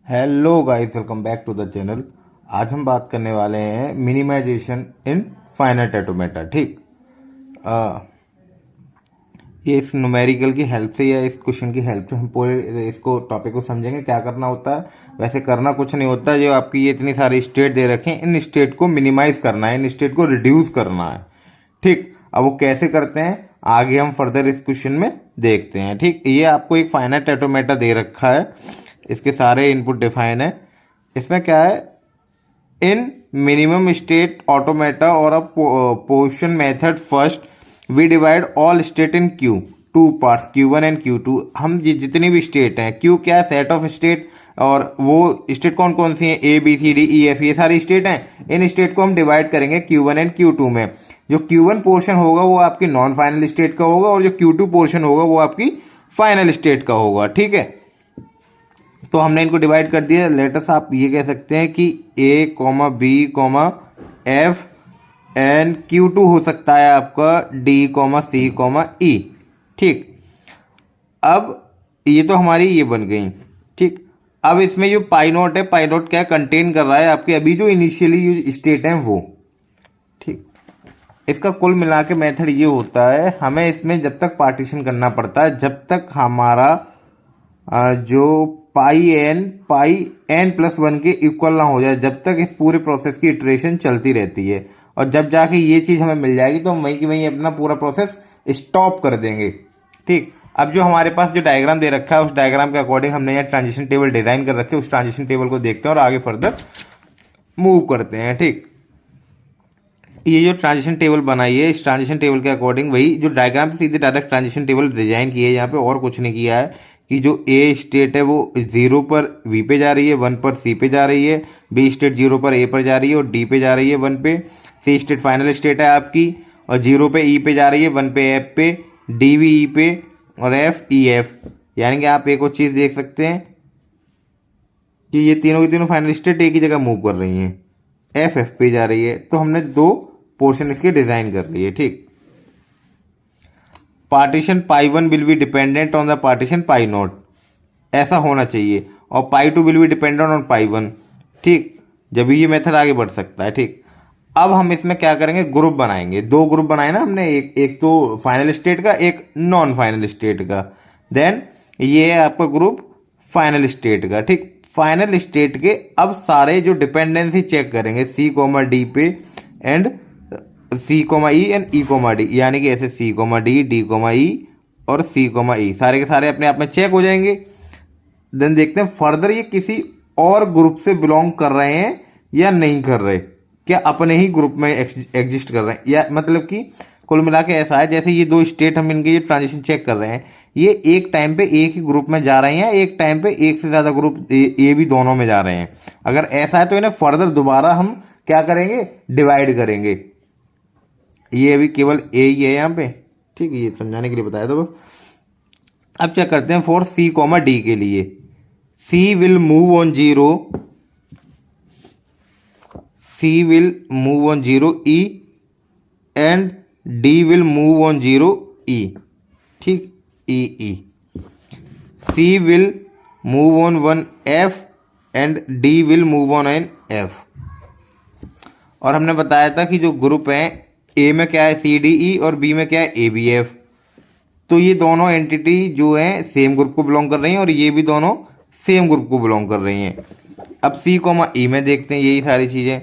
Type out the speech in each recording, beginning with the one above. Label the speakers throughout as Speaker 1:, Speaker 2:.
Speaker 1: Hello guys, welcome back to the channel. आज हम बात करने वाले हैं मिनिमाइजेशन इन फाइनाइट ऑटोमेटा। ठीक, अ, ये इस न्यूमेरिकल की हेल्प से या इस क्वेश्चन की हेल्प से हम पूरे इसको टॉपिक को समझेंगे क्या करना होता है। वैसे करना कुछ नहीं होता, जो आपकी ये इतनी सारी स्टेट दे रखे हैं इन स्टेट को मिनिमाइज करना है, इन स्टेट को रिड्यूस करना है। ठीक, अब वो कैसे करते हैं आगे हम फर्दर इस क्वेश्चन में देखते हैं। ठीक, ये आपको एक फाइनाइट ऑटोमेटा दे रखा है, इसके सारे इनपुट डिफाइन है। इसमें क्या है, इन मिनिमम स्टेट ऑटोमेटा और a position method first we divide all state in Q two parts Q1 and Q2। हम जितनी भी स्टेट हैं, क्यू क्या है, सेट ऑफ स्टेट, और वो स्टेट कौन कौन सी हैं, ABCDEF, ये सारी स्टेट हैं। इन स्टेट को हम डिवाइड करेंगे Q1 एंड Q2 में। जो Q1 पोर्शन होगा वो आपकी नॉन फाइनल स्टेट का होगा, और जो Q2 पोर्शन होगा वो आपकी फाइनल स्टेट का होगा। ठीक है, तो हमने इनको डिवाइड कर दिया। लेटस आप ये कह सकते हैं कि A, B, F and Q2 हो सकता है आपका D, C, E। ठीक, अब ये तो हमारी ये बन गई। ठीक, अब इसमें जो पाई नोट है, पाई नोट क्या कंटेन कर रहा है, आपके अभी जो इनिशियली जो स्टेट है वो। ठीक, इसका कुल मिला के मेथड ये होता है, हमें इसमें जब तक पार्टीशन करना पड़ता है जब तक हमारा जो पाई n+1 के इक्वल ना हो जाए, जब तक इस पूरे प्रोसेस की इटरेशन चलती रहती है। और जब जाके ये चीज़ हमें मिल जाएगी तो हम वहीं की वहीं अपना पूरा प्रोसेस स्टॉप कर देंगे। ठीक, अब जो हमारे पास जो डायग्राम दे रखा है उस डायग्राम के अकॉर्डिंग हमने यहाँ ट्रांजिशन टेबल डिजाइन कर रखे हैं। उस ट्रांजिशन टेबल को देखते हैं और आगे फर्दर मूव करते हैं। ठीक, ये जो ट्रांजिशन टेबल बनाई है, इस ट्रांजिशन टेबल के अकॉर्डिंग वही जो डायग्राम से सीधे डायरेक्ट ट्रांजिशन टेबल डिजाइन की है। यहाँ पे और कुछ नहीं किया है कि जो ए स्टेट है वो 0 पर बी पे जा रही है, 1 पर सी पे जा रही है, बी स्टेट 0 पर ए पर जा रही है और डी पे जा रही है 1 पे, सी स्टेट फाइनल स्टेट है आपकी और 0 पे ई पे जा रही है, 1 पे एफ पे, डी भी ई पे और एफ ई एफ। यानी कि आप एक और चीज़ देख सकते हैं कि ये तीनों की तीनों फाइनल स्टेट एक ही जगह मूव कर रही हैं, एफ एफ पे जा रही है। तो हमने दो पोर्शन इसके डिजाइन कर लिए। ठीक, partition pi 1 will be dependent on the partition pi 0, ऐसा होना चाहिए, और pi 2 will be dependent on pi 1। ठीक, जब भी ये मेथड आगे बढ़ सकता है। ठीक, अब हम इसमें क्या करेंगे, ग्रुप बनाएंगे। दो ग्रुप बनाए ना हमने, एक तो फाइनल स्टेट का, एक नॉन फाइनल स्टेट का। देन ये है आपका ग्रुप फाइनल स्टेट का। ठीक, फाइनल स्टेट के अब सारे जो डिपेंडेंसी चेक करेंगे C, D पे and C, E and E, D, यानी कि ऐसे C, D, E और C, E सारे के सारे अपने आप में चेक हो जाएंगे। देन देखते हैं फर्दर ये किसी और ग्रुप से बिलोंग कर रहे हैं या नहीं कर रहे, क्या अपने ही ग्रुप में एग्जिस्ट कर रहे हैं, या मतलब कि कुल मिला के ऐसा है जैसे ये दो स्टेट हम इनके ये ट्रांजिशन चेक कर रहे हैं, ये एक टाइम पे एक ही ग्रुप में जा रहे हैं, एक टाइम पे एक से ज़्यादा ग्रुप ये भी दोनों में जा रहे हैं। अगर ऐसा है तो इन्हें फर्दर दोबारा हम क्या करेंगे, डिवाइड करेंगे। ये अभी केवल ए ही है यहाँ पे। ठीक है, ये समझाने के लिए बताया था बस। अब क्या करते हैं फॉर C, D के लिए, C will move on 0, C will move on 0 E and D will move on 0 E। ठीक, E C will move on 1 F and D will move on an F। और हमने बताया था कि जो group है ए में क्या है CDE और बी में क्या है ABF, तो ये दोनों एंटिटी जो है सेम ग्रुप को बिलोंग कर रही हैं और ये भी दोनों सेम ग्रुप को बिलोंग कर रही हैं। अब C, E में देखते हैं यही सारी चीज़ें।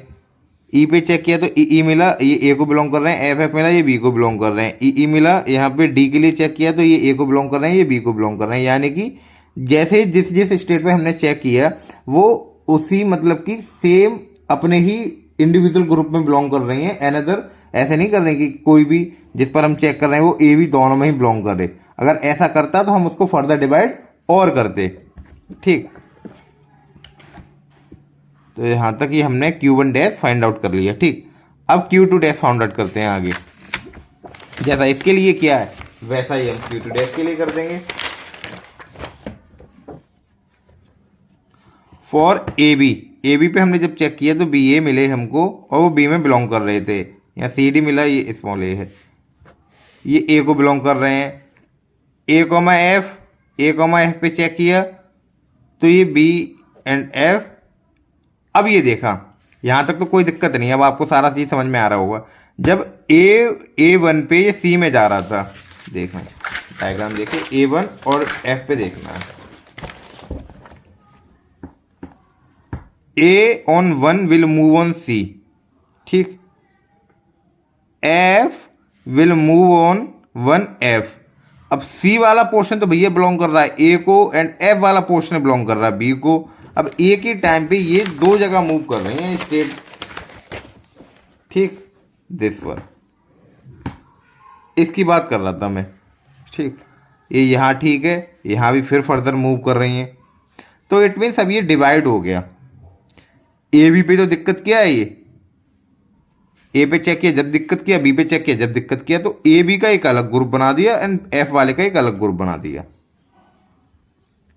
Speaker 1: ई पे चेक किया तो ई मिला, ये ए को बिलोंग कर रहे हैं, एफ एफ मिला, ये बी को बिलोंग कर रहे हैं, ई मिला। यहाँ पे डी के लिए चेक किया तो ये ए को बिलोंग कर रहे हैं, ये बी को बिलोंग कर रहे हैं। यानी कि जैसे जिस जिस स्टेट पे हमने चेक किया वो उसी मतलब कि सेम अपने ही इंडिविजुअल ग्रुप में बिलोंग कर रही हैं। अनदर ऐसे नहीं कर रहे कि कोई भी जिस पर हम चेक कर रहे हैं वो ए भी दोनों में ही बिलोंग कर रहे। अगर ऐसा करता तो हम उसको फर्दर डिवाइड और करते। ठीक, तो यहाँ तक ही हमने Q1 फाइंड आउट कर लिया। ठीक, अब Q2 फाइंड आउट करते हैं आगे। जैसा इसके लिए किया है वैसा ही हम Q2 के लिए कर देंगे। फॉर AB पे हमने जब चेक किया तो BA मिले हमको और वो B में बिलोंग कर रहे थे। यहाँ CD मिला, ये स्मॉल a है, ये A को बिलोंग कर रहे हैं। A, F पे चेक किया तो ये एंड एफ। अब ये देखा, यहां तक तो कोई दिक्कत नहीं, अब आपको सारा चीज समझ में आ रहा होगा। जब A1 पे ये C में जा रहा था, देखना डायग्राम देखे, A1 और F पे देखना है। A on 1 will move on C, ठीक, F will move on 1F। अब C वाला पोर्शन तो भैया बिलोंग कर रहा है A को, एंड F वाला पोर्शन बिलोंग कर रहा है B को। अब एक ही टाइम पे ये दो जगह मूव कर रही हैं स्टेट, ठीक, दिस वन, इसकी बात कर रहा था मैं, ठीक। ये यहाँ ठीक है, यहाँ भी फिर फर्दर मूव कर रही हैं, तो इट मीन्स अब ये डिवाइड हो गया। ए बी पे तो दिक्कत क्या है, ये ए पे चेक किया जब दिक्कत किया, बी पे चेक किया जब दिक्कत किया, तो ए बी का एक अलग ग्रुप बना दिया एंड एफ वाले का एक अलग ग्रुप बना दिया,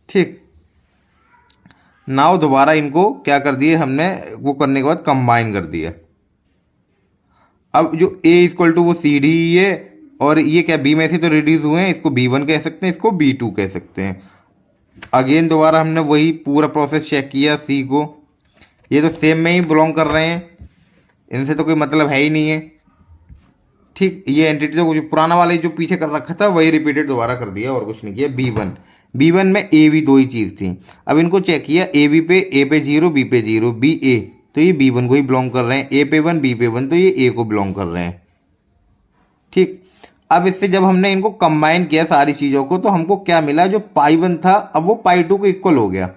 Speaker 1: ठीक। नाउ दोबारा इनको क्या कर दिए हमने, वो करने के बाद कंबाइन कर दिया। अब जो a इक्वल टू वो सी डी है, और ये क्या बी में से तो रिड्यूस हुए हैं, इसको B1 कह सकते हैं, इसको B2 कह सकते हैं। अगेन दोबारा हमने वही पूरा प्रोसेस चेक किया, C को, ये तो सेम में ही बिलोंग कर रहे हैं, इनसे तो कोई मतलब है ही नहीं है, ठीक। ये एंटिटी तो जो पुराना वाले जो पीछे कर रखा था वही रिपीटेड दोबारा कर दिया, और कुछ नहीं किया। B1 में A B दो ही चीज़ थी। अब इनको चेक किया, A पे 0, B पे 0, B A, तो ये B1 को ही बिलोंग कर रहे हैं, A पे 1, B पे 1, तो ये A को बिलोंग कर रहे हैं, ठीक। अब इससे जब हमने इनको कंबाइन किया सारी चीज़ों को, तो हमको क्या मिला, जो पाई1 था अब वो पाई2 को इक्वल हो गया।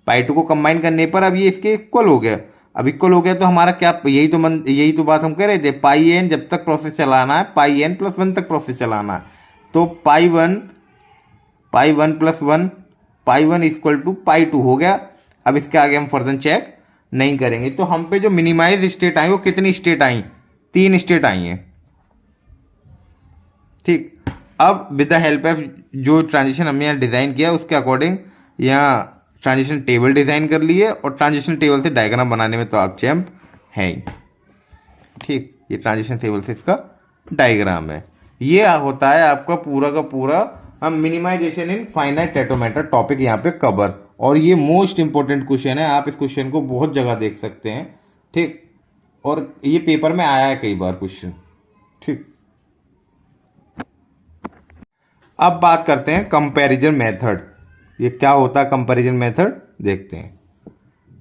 Speaker 1: पाई2 को कंबाइन करने पर अब ये इसके इक्वल हो गया। अब इक्वल हो गया तो हमारा क्या, यही तो बात हम कह रहे थे, पाई एन जब तक प्रोसेस चलाना है, पाई एन प्लस 1 तक प्रोसेस चलाना है, तो पाई1 प्लस 1, पाई1 इक्वल टू पाई2 हो गया। अब इसके आगे हम फर्दर चेक नहीं करेंगे। तो हम पे जो मिनिमाइज स्टेट आई वो कितनी स्टेट आई, 3 स्टेट आई हैं, ठीक। अब विद द हेल्प ऑफ जो ट्रांजिशन हमने यहाँ डिज़ाइन किया उसके अकॉर्डिंग यहाँ ट्रांजिशन टेबल डिज़ाइन कर लिए, और ट्रांजिशन टेबल से डायग्राम बनाने में तो आप चैम्प हैं ही, ठीक। ये ट्रांजिशन टेबल से इसका डायग्राम है। ये होता है आपका पूरा का पूरा हम minimization in finite automata topic यहाँ पे कवर, और ये मोस्ट इंपॉर्टेंट क्वेश्चन है, आप इस क्वेश्चन को बहुत जगह देख सकते हैं, ठीक। और ये पेपर में आया है कई बार क्वेश्चन, ठीक। अब बात करते हैं कंपैरिजन मेथड। ये क्या होता है कंपैरिजन मेथड, देखते हैं।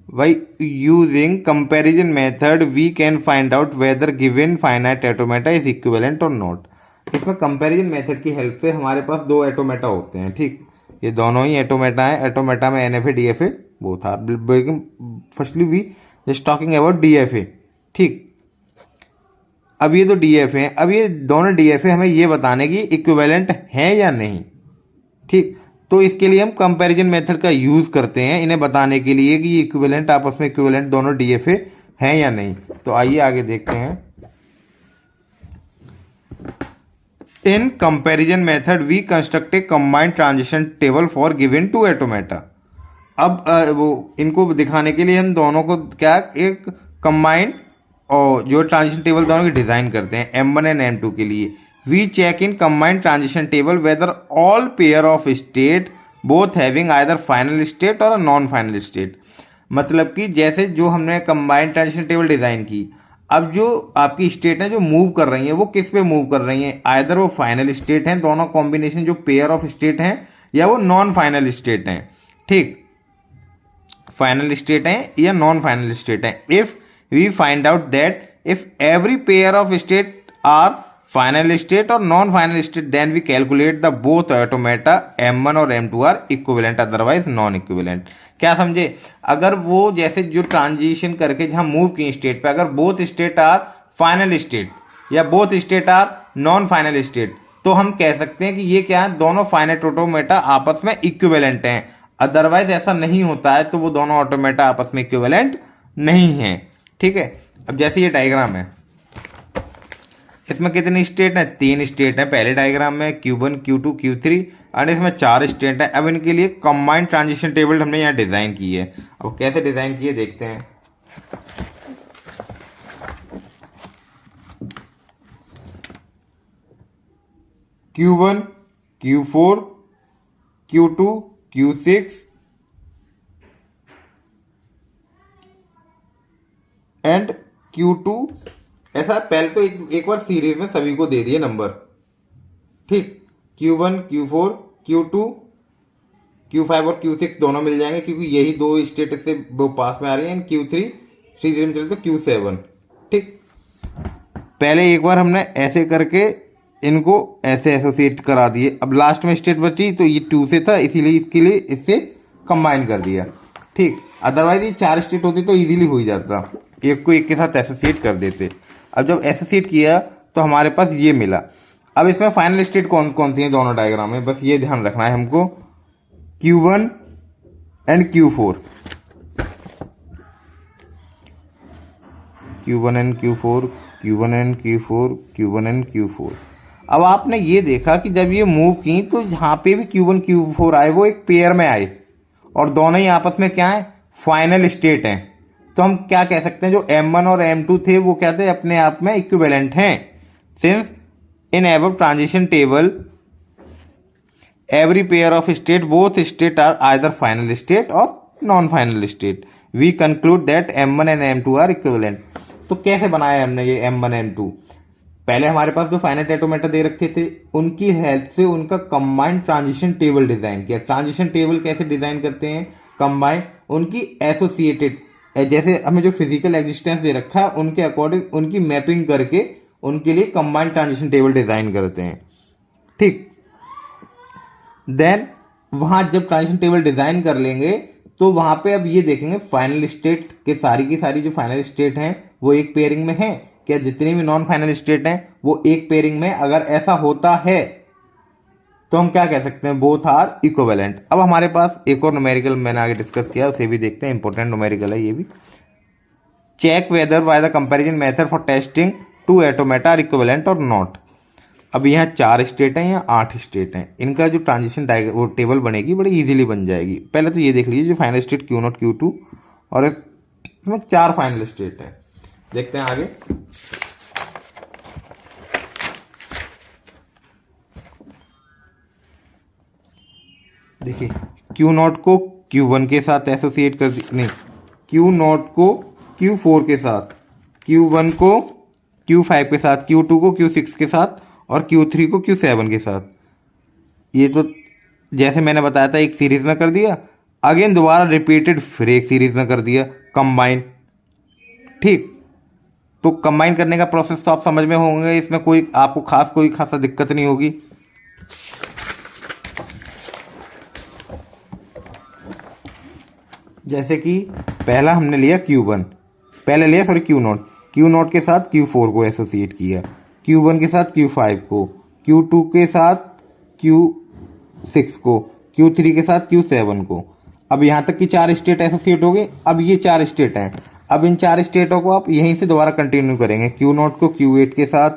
Speaker 1: By using comparison method we can find out whether given finite automata is equivalent or not। इसमें कंपैरिजन मेथड की हेल्प से हमारे पास दो ऑटोमेटा होते हैं, ठीक। ये दोनों ही ऑटोमेटा हैं। ऑटोमेटा में NFA DFA both are, firstly we just talking about DFA, ठीक। अब ये तो DFA हैं, अब ये दोनों DFA हमें ये बताने की इक्विवेलेंट हैं या नहीं, ठीक। तो इसके लिए हम कंपैरिजन मेथड का यूज़ करते हैं इन्हें बताने के लिए कि ये इक्विवेलेंट, आपस में इक्विवेलेंट दोनों DFA हैं या नहीं। तो आइए आगे देखते हैं। In comparison method we construct a combined transition table for given two automata. अब वो इनको दिखाने के लिए हम दोनों को क्या एक कंबाइंड और जो ट्रांजिशन टेबल दोनों की डिज़ाइन करते हैं M1 एंड M2 के लिए। We check in combined transition table whether all pair of state both having either final state और नॉन फाइनल स्टेट। मतलब कि जैसे जो हमने कंबाइंड ट्रांजिशन टेबल डिज़ाइन की, अब जो आपकी स्टेट हैं जो मूव कर रही हैं वो किस पे मूव कर रही हैं, आइदर वो फाइनल स्टेट हैं, दोनों कॉम्बिनेशन जो पेयर ऑफ स्टेट हैं, या वो नॉन फाइनल स्टेट हैं, ठीक। फाइनल स्टेट हैं या नॉन फाइनल स्टेट हैं। If we find out that if every pair of state are final state और non final state, then we calculate the both automata M1 और M2 are equivalent, otherwise non equivalent. क्या समझे, अगर वो जैसे जो transition करके जहां मूव की स्टेट पे, अगर both state are final state या both state are non final state, तो हम कह सकते हैं कि ये क्या है, दोनों फाइनाइट ऑटोमेटा आपस में इक्विवेलेंट हैं। अदरवाइज ऐसा नहीं होता है, तो वो दोनों ऑटोमेटा आपस में इक्विवेलेंट नहीं है, ठीक है। अब जैसे ये डायग्राम है, इसमें कितनी स्टेट है, 3 स्टेट है पहले डायग्राम में, Q1 Q2 Q3, और इसमें 4 स्टेट है। अब इनके लिए कंबाइंड ट्रांजिशन टेबल हमने यहाँ डिजाइन की है। अब कैसे डिजाइन की है देखते हैं। Q1 Q4 Q2 Q6 Q2, ऐसा पहले तो एक बार सीरीज में सभी को दे दिए नंबर, ठीक। Q1, Q4, Q2, Q5 और Q6 दोनों मिल जाएंगे क्योंकि यही दो स्टेट से वो पास में आ रही हैं। Q3 सीरीज में चले तो Q7, ठीक। पहले एक बार हमने ऐसे करके इनको ऐसे एसोसिएट करा दिए। अब लास्ट में स्टेट बची तो ये 2 से था, इसीलिए इसके लिए इससे कंबाइन कर दिया, ठीक। अदरवाइज ये 4 स्टेट होती तो इजीली हो ही जाता, एक को एक के साथ एसोसिएट कर देते। अब जब एसोसिएट किया तो हमारे पास ये मिला। अब इसमें फाइनल स्टेट कौन कौन सी हैं दोनों डायग्राम में, बस ये ध्यान रखना है हमको, Q1 and Q4, Q1 and Q4, Q1 and Q4, Q1 and Q4। अब आपने ये देखा कि जब ये मूव की तो जहाँ पे भी Q1 Q4 आए वो एक पेयर में आए और दोनों ही आपस में क्या है, फाइनल स्टेट हैं। तो हम क्या कह सकते हैं, जो M1 और M2 थे वो क्या थे, अपने आप में इक्विवेलेंट हैं। Since in above transition table every pair of state, both state are either final state or non-final state, we conclude that M1 and M2 are equivalent। तो कैसे बनाया हमने ये M1 M2, पहले हमारे पास जो फाइनाइट एटोमेटा दे रखे थे उनकी हेल्प से उनका कंबाइंड ट्रांजिशन टेबल डिजाइन किया। ट्रांजिशन टेबल कैसे डिजाइन करते हैं, कंबाइंड उनकी एसोसिएटेड, जैसे हमें जो फिजिकल एग्जिस्टेंस दे रखा है उनके अकॉर्डिंग उनकी मैपिंग करके उनके लिए कंबाइंड ट्रांजिशन टेबल डिजाइन करते हैं, ठीक। देन वहां जब ट्रांजिशन टेबल डिजाइन कर लेंगे तो वहां पे अब ये देखेंगे फाइनल स्टेट के सारी की सारी जो फाइनल स्टेट हैं वो एक पेयरिंग में है क्या, जितनी भी नॉन फाइनल स्टेट हैं वो एक पेयरिंग में। अगर ऐसा होता है तो हम क्या कह सकते हैं, बोथ आर इक्विवेलेंट। अब हमारे पास एक और न्यूमेरिकल मैंने आगे डिस्कस किया, उसे भी देखते हैं, इंपॉर्टेंट न्यूमेरिकल है ये भी। Check whether by the comparison method for testing two automata are equivalent और नॉट। अब यहाँ 4 स्टेट हैं या 8 स्टेट हैं, इनका जो ट्रांजिशन वो टेबल बनेगी बड़ी इजीली बन जाएगी। पहले तो ये देख लीजिए जो फाइनल स्टेट Q0 Q2 और इसमें 4 फाइनल स्टेट हैं। देखते हैं आगे, देखिए Q0 को Q1 के साथ एसोसिएट कर नहीं, Q0 को Q4 के साथ, Q1 को Q5 के साथ, Q2 को Q6 के साथ और Q3 को Q7 के साथ। ये तो जैसे मैंने बताया था एक सीरीज में कर दिया, अगेन दोबारा रिपीटेड फिर एक सीरीज में कर दिया कंबाइन, ठीक। तो कंबाइन करने का प्रोसेस तो आप समझ में होंगे, इसमें कोई आपको कोई खासा दिक्कत नहीं होगी। जैसे कि पहला हमने लिया Q1, पहले लिया सॉरी Q0 के साथ Q4 को एसोसिएट किया, Q1 के साथ Q5 को, Q2 के साथ Q6 को, Q3 के साथ Q7 को। अब यहाँ तक कि 4 स्टेट एसोसिएट हो गए। अब ये 4 स्टेट हैं, अब इन 4 स्टेटों को आप यहीं से दोबारा कंटिन्यू करेंगे। Q0 को Q8 के साथ,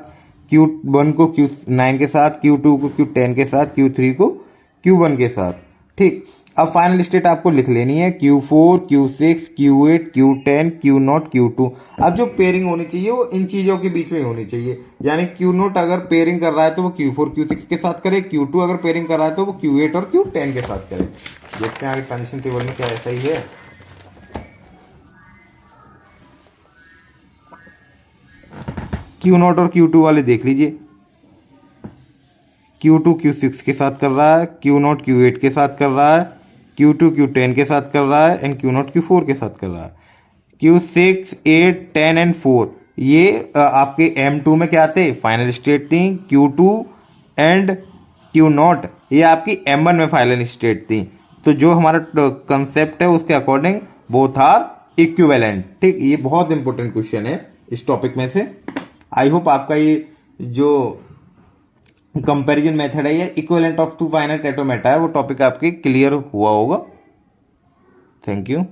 Speaker 1: Q1 को Q9 के साथ, Q2 को Q10 के साथ, Q3 को Q1 के साथ, ठीक। अब फाइनल स्टेट आपको लिख लेनी है Q4, Q6, Q8, Q10, Q0, Q2। अब जो पेयरिंग होनी चाहिए वो इन चीज़ों के बीच में होनी चाहिए, यानी Q0 अगर पेयरिंग कर रहा है तो वो Q4, Q6 के साथ करे, Q2 अगर पेयरिंग कर रहा है तो वो Q8 और Q10 के साथ करे। देखते हैं आगे ट्रांजिशन टेबल में क्या ऐसा ही है। Q0 और Q2 वाले देख लीजिए, Q2 Q6 के साथ कर रहा है, Q0 Q8 के साथ कर रहा है, Q2 Q10 के साथ कर रहा है एंड Q0 Q4 के साथ कर रहा है। Q6, 8, 10 एंड 4 ये आपके M2 में क्या थे, फाइनल स्टेट थी। Q2 एंड Q0 ये आपकी M1 में फाइनल स्टेट थी। तो जो हमारा कंसेप्ट है उसके अकॉर्डिंग बोथ आर इक्विवेलेंट, ठीक। ये बहुत इंपॉर्टेंट क्वेश्चन है इस टॉपिक में से। आई होप आपका ये जो कंपैरिजन मेथड है या equivalent of two finite automata है वो टॉपिक आपके क्लियर हुआ होगा। Thank you.